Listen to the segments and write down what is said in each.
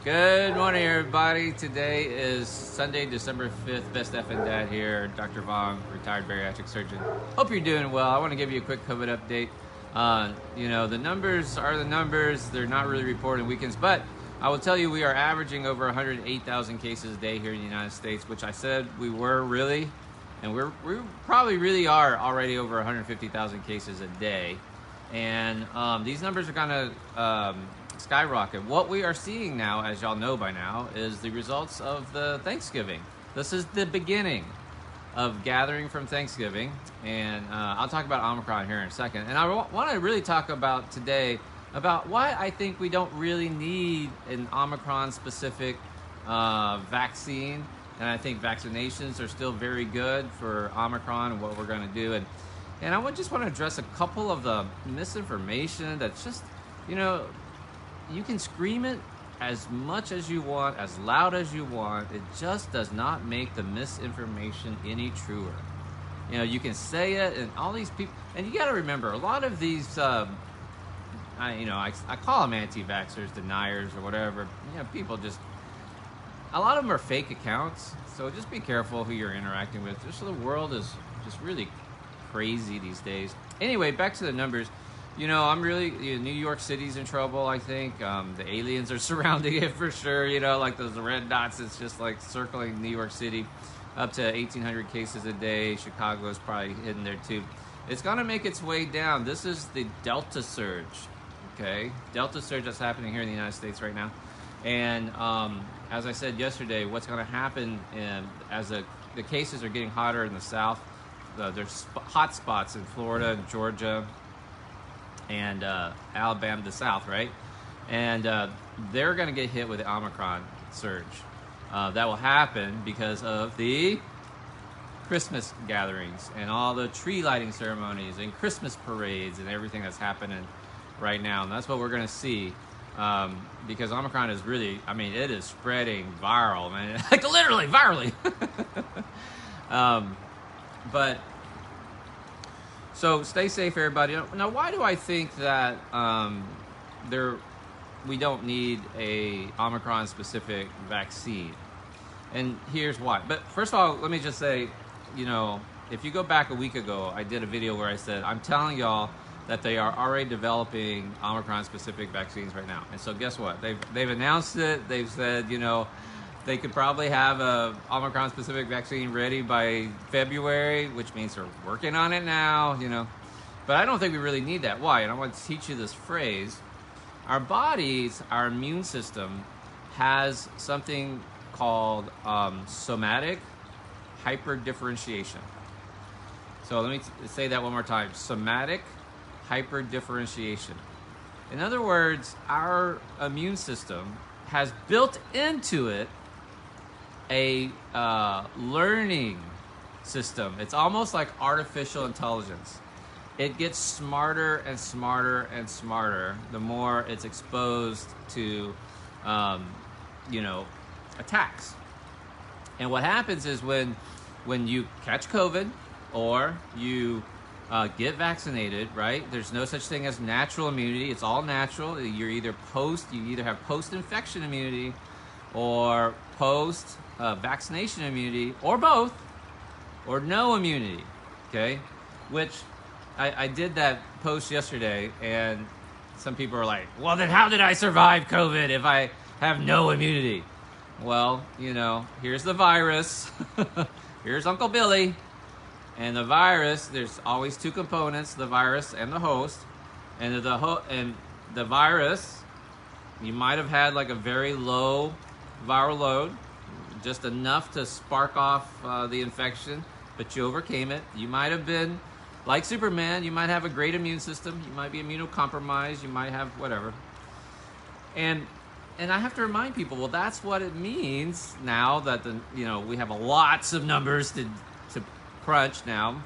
Good morning, everybody. Today is Sunday, December 5th. Best effing dad here. Dr. Vuong, retired bariatric surgeon. Hope you're doing well. I want to give you a quick COVID update. The numbers are the numbers. They're not really reporting weekends, but I will tell you we are averaging over 108,000 cases a day here in the United States, which I said we were really, and we probably really are already over 150,000 cases a day. And these numbers are going to skyrocket. What we are seeing now, as y'all know by now, is the results of the Thanksgiving. This is the beginning of gathering from Thanksgiving, and I'll talk about Omicron here in a second. And I want to really talk about today about why I think we don't really need an Omicron-specific vaccine, and I think vaccinations are still very good for Omicron and what we're going to do. And I just want to address a couple of the misinformation that's just, you can scream it as much as you want, as loud as you want. It just does not make the misinformation any truer. You can say it, and all these people, and you got to remember, a lot of these, I call them anti-vaxxers, deniers, or whatever. People just, a lot of them are fake accounts. So just be careful who you're interacting with. Just the world is just really crazy these days. Anyway, back to the numbers. I'm really, New York City's in trouble, I think. The aliens are surrounding it for sure, like those red dots. It's just like circling New York City, up to 1,800 cases a day. Chicago's probably hidden there too. It's going to make its way down. This is the Delta surge, okay? Delta surge that's happening here in the United States right now. And as I said yesterday, what's going to happen as the cases are getting hotter in the south, there's hot spots in Florida and Georgia and Alabama, the south, right? And they're going to get hit with the Omicron surge. That will happen because of the Christmas gatherings and all the tree lighting ceremonies and Christmas parades and everything that's happening right now. And that's what we're going to see because Omicron is really, it is spreading viral, man. Like literally, virally. So stay safe, everybody. Now, why do I think that we don't need a Omicron-specific vaccine? And here's why. But first of all, let me just say, if you go back a week ago, I did a video where I said, I'm telling y'all that they are already developing Omicron-specific vaccines right now. And so guess what? They've announced it. They've said, they could probably have a Omicron-specific vaccine ready by February, which means they're working on it now, But I don't think we really need that. Why? And I want to teach you this phrase. Our bodies, our immune system, has something called somatic hyperdifferentiation. So let me say that one more time. Somatic hyperdifferentiation. In other words, our immune system has built into it a learning system. It's almost like artificial intelligence. It gets smarter and smarter and smarter the more it's exposed to, attacks. And what happens is when you catch COVID or you get vaccinated, right? There's no such thing as natural immunity. It's all natural. You either have post-infection immunity or post-vaccination immunity, or both, or no immunity, okay? Which I did that post yesterday, and some people are like, well, then how did I survive COVID if I have no immunity? Well, here's the virus. Here's Uncle Billy. And the virus, there's always two components, the virus and the host. And the virus, you might have had like a very low viral load, just enough to spark off the infection, but you overcame it. You might have been like Superman. You might have a great immune system. You might be immunocompromised. You might have whatever. And I have to remind people, well, that's what it means now that we have lots of numbers to crunch now.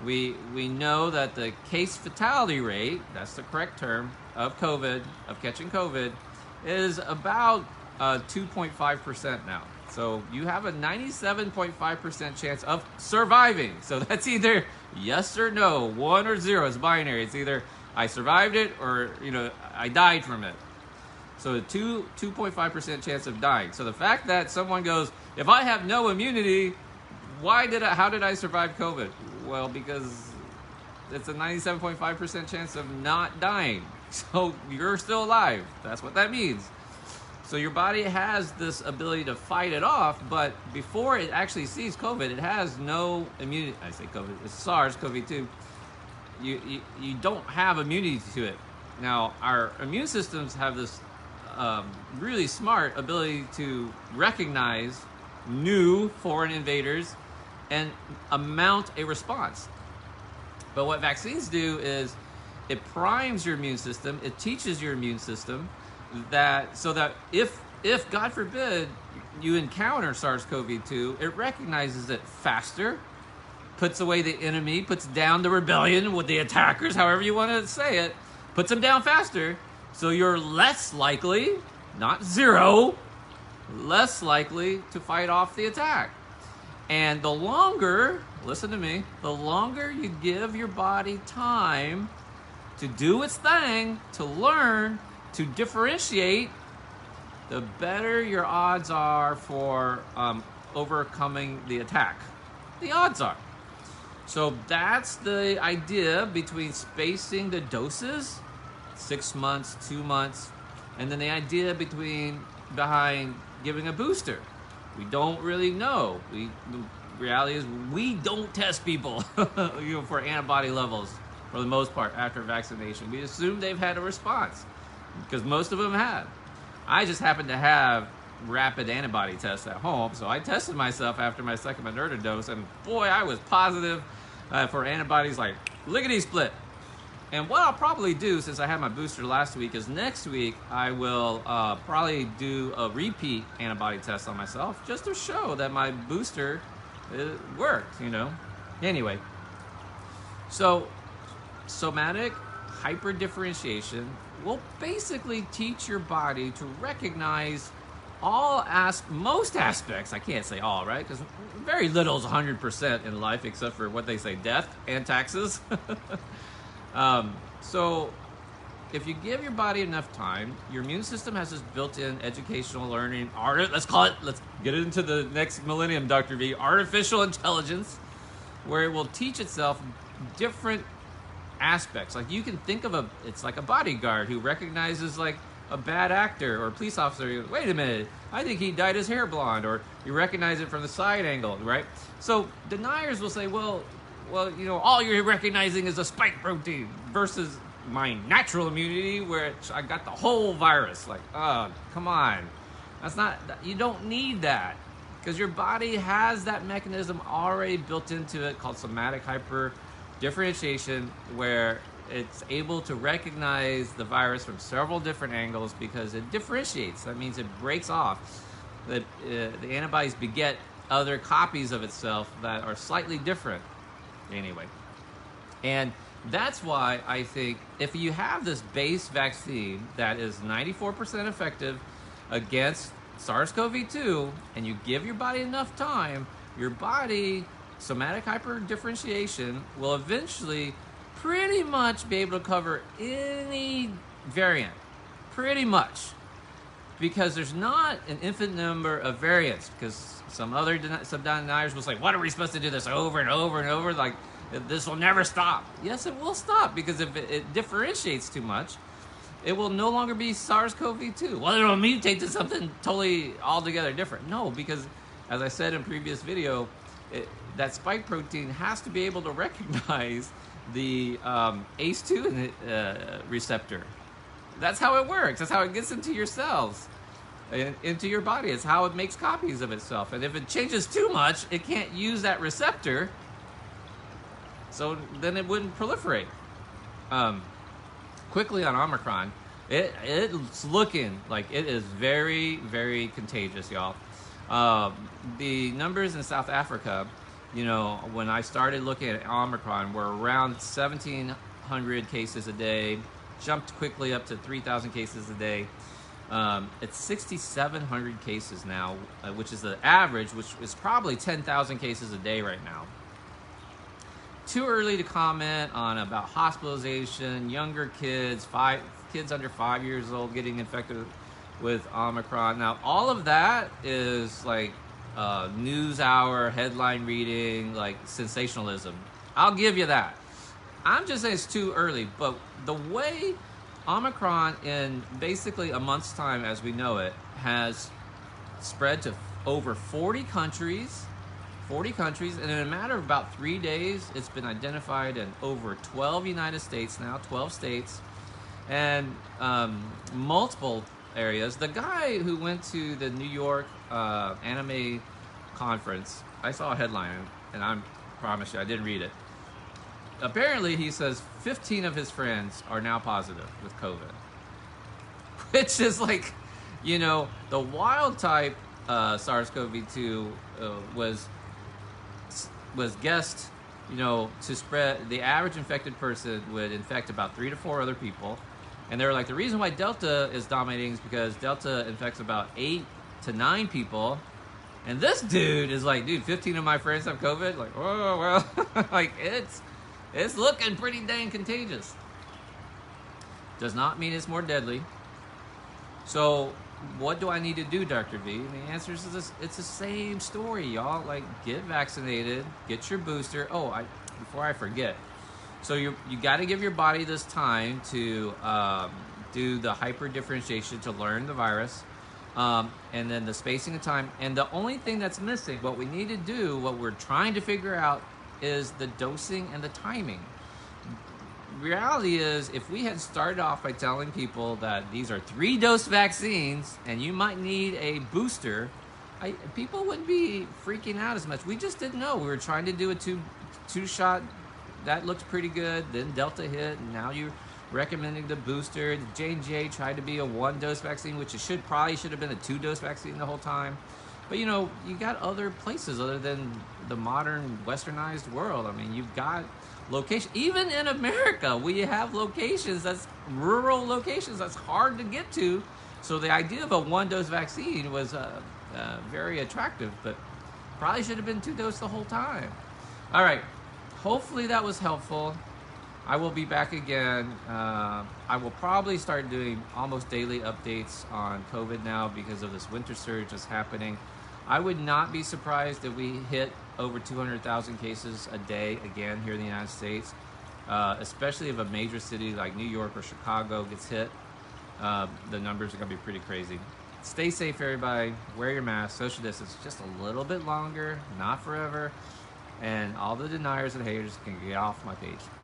We know that the case fatality rate, that's the correct term, of catching COVID, is about 2.5% now. So you have a 97.5% chance of surviving. So that's either yes or no, 1 or 0. It's binary. It's either I survived it or I died from it. So a 2.5% chance of dying. So the fact that someone goes, if I have no immunity, how did I survive COVID? Well, because it's a 97.5% chance of not dying. So you're still alive. That's what that means. So your body has this ability to fight it off, but before it actually sees COVID, it has no immunity. I say COVID, it's SARS CoV-2. You don't have immunity to it. Now, our immune systems have this really smart ability to recognize new foreign invaders and mount a response. But what vaccines do is it primes your immune system, it teaches your immune system so that if God forbid you encounter SARS-CoV-2, it recognizes it faster, puts away the enemy, puts down the rebellion with the attackers, however you want to say it, puts them down faster, so you're less likely, not zero, less likely to fight off the attack. And the longer, listen to me, the longer you give your body time to do its thing, to learn, to differentiate, the better your odds are for overcoming the attack. The odds are. So that's the idea between spacing the doses, 6 months, 2 months, and then the idea behind giving a booster. We don't really know. The reality is we don't test people for antibody levels for the most part after vaccination. We assume they've had a response because most of them have. I just happen to have rapid antibody tests at home, so I tested myself after my second Moderna dose, and boy, I was positive for antibodies like lickety-split. And what I'll probably do, since I had my booster last week, is next week I will probably do a repeat antibody test on myself just to show that my booster worked, Anyway, so somatic hyperdifferentiation will basically teach your body to recognize most aspects. I can't say all, right? Because very little is 100% in life, except for what they say, death and taxes. So if you give your body enough time, your immune system has this built-in educational learning, let's get it into the next millennium, Dr. V, artificial intelligence, where it will teach itself different aspects. Like you can think of it's like a bodyguard who recognizes like a bad actor or a police officer. Wait a minute, I think he dyed his hair blonde, or you recognize it from the side angle, right? So deniers will say, well, all you're recognizing is a spike protein versus my natural immunity, where I got the whole virus. Like, oh, come on. You don't need that, because your body has that mechanism already built into it called somatic hyperdifferentiation, where it's able to recognize the virus from several different angles because it differentiates. That means it breaks off. The antibodies beget other copies of itself that are slightly different. Anyway, and that's why I think if you have this base vaccine that is 94% effective against SARS-CoV-2 and you give your body enough time, your body, somatic hyperdifferentiation, will eventually pretty much be able to cover any variant, pretty much, because there's not an infinite number of variants, because some deniers will say, what are we supposed to do this over and over and over? Like, this will never stop. Yes, it will stop, because if it differentiates too much, it will no longer be SARS-CoV-2. Well, it'll mutate to something totally altogether different. No, because as I said in previous video, that spike protein has to be able to recognize the ACE2 receptor. That's how it works. That's how it gets into your cells, into your body. It's how it makes copies of itself. And if it changes too much, it can't use that receptor, so then it wouldn't proliferate. Quickly on Omicron, it's looking like it is very, very contagious, y'all. The numbers in South Africa, when I started looking at Omicron, were around 1,700 cases a day, jumped quickly up to 3,000 cases a day. It's 6,700 cases now, which is the average, which is probably 10,000 cases a day right now. Too early to comment on about hospitalization, younger kids, kids under 5 years old getting infected with Omicron. Now, all of that is like news hour, headline reading, like sensationalism. I'll give you that. I'm just saying it's too early, but the way Omicron in basically a month's time as we know it has spread to over 40 countries, and in a matter of about 3 days, it's been identified in over 12 United States now, 12 states, and multiple areas. The guy who went to the New York anime conference, I saw a headline, and I promise you, I didn't read it. Apparently, he says 15 of his friends are now positive with COVID, which is like, you know, the wild type SARS COV-2 was guessed, you know, to spread. The average infected person would infect about 3 to 4 other people, and they're like, the reason why Delta is dominating is because Delta infects about 8 to 9 people. And this dude is like, dude, 15 of my friends have COVID. Like, oh well, like it's looking pretty dang contagious. Does not mean it's more deadly. So what do I need to do, Dr. V? And the answer is this: it's the same story, y'all. Like, get vaccinated, get your booster. Oh, before I forget. So you got to give your body this time to do the hyperdifferentiation to learn the virus. And then the spacing of time. And the only thing that's missing, what we need to do, what we're trying to figure out, is the dosing and the timing. Reality is, if we had started off by telling people that these are 3-dose vaccines and you might need a booster, people wouldn't be freaking out as much. We just didn't know. We were trying to do a two shot. That looked pretty good. Then Delta hit, and now you're recommending the booster. J&J tried to be a 1-dose vaccine, which it probably should have been a 2-dose vaccine the whole time. But you know, you got other places other than the modern westernized world. I mean, you've got locations. Even in America, we have locations that's rural locations that's hard to get to. So the idea of a 1-dose vaccine was very attractive, but probably should have been 2-dose the whole time. All right. Hopefully that was helpful. I will be back again. I will probably start doing almost daily updates on COVID now because of this winter surge that's happening. I would not be surprised if we hit over 200,000 cases a day again here in the United States, especially if a major city like New York or Chicago gets hit. The numbers are going to be pretty crazy. Stay safe, everybody. Wear your mask. Social distance just a little bit longer, not forever. And all the deniers and haters can get off my page.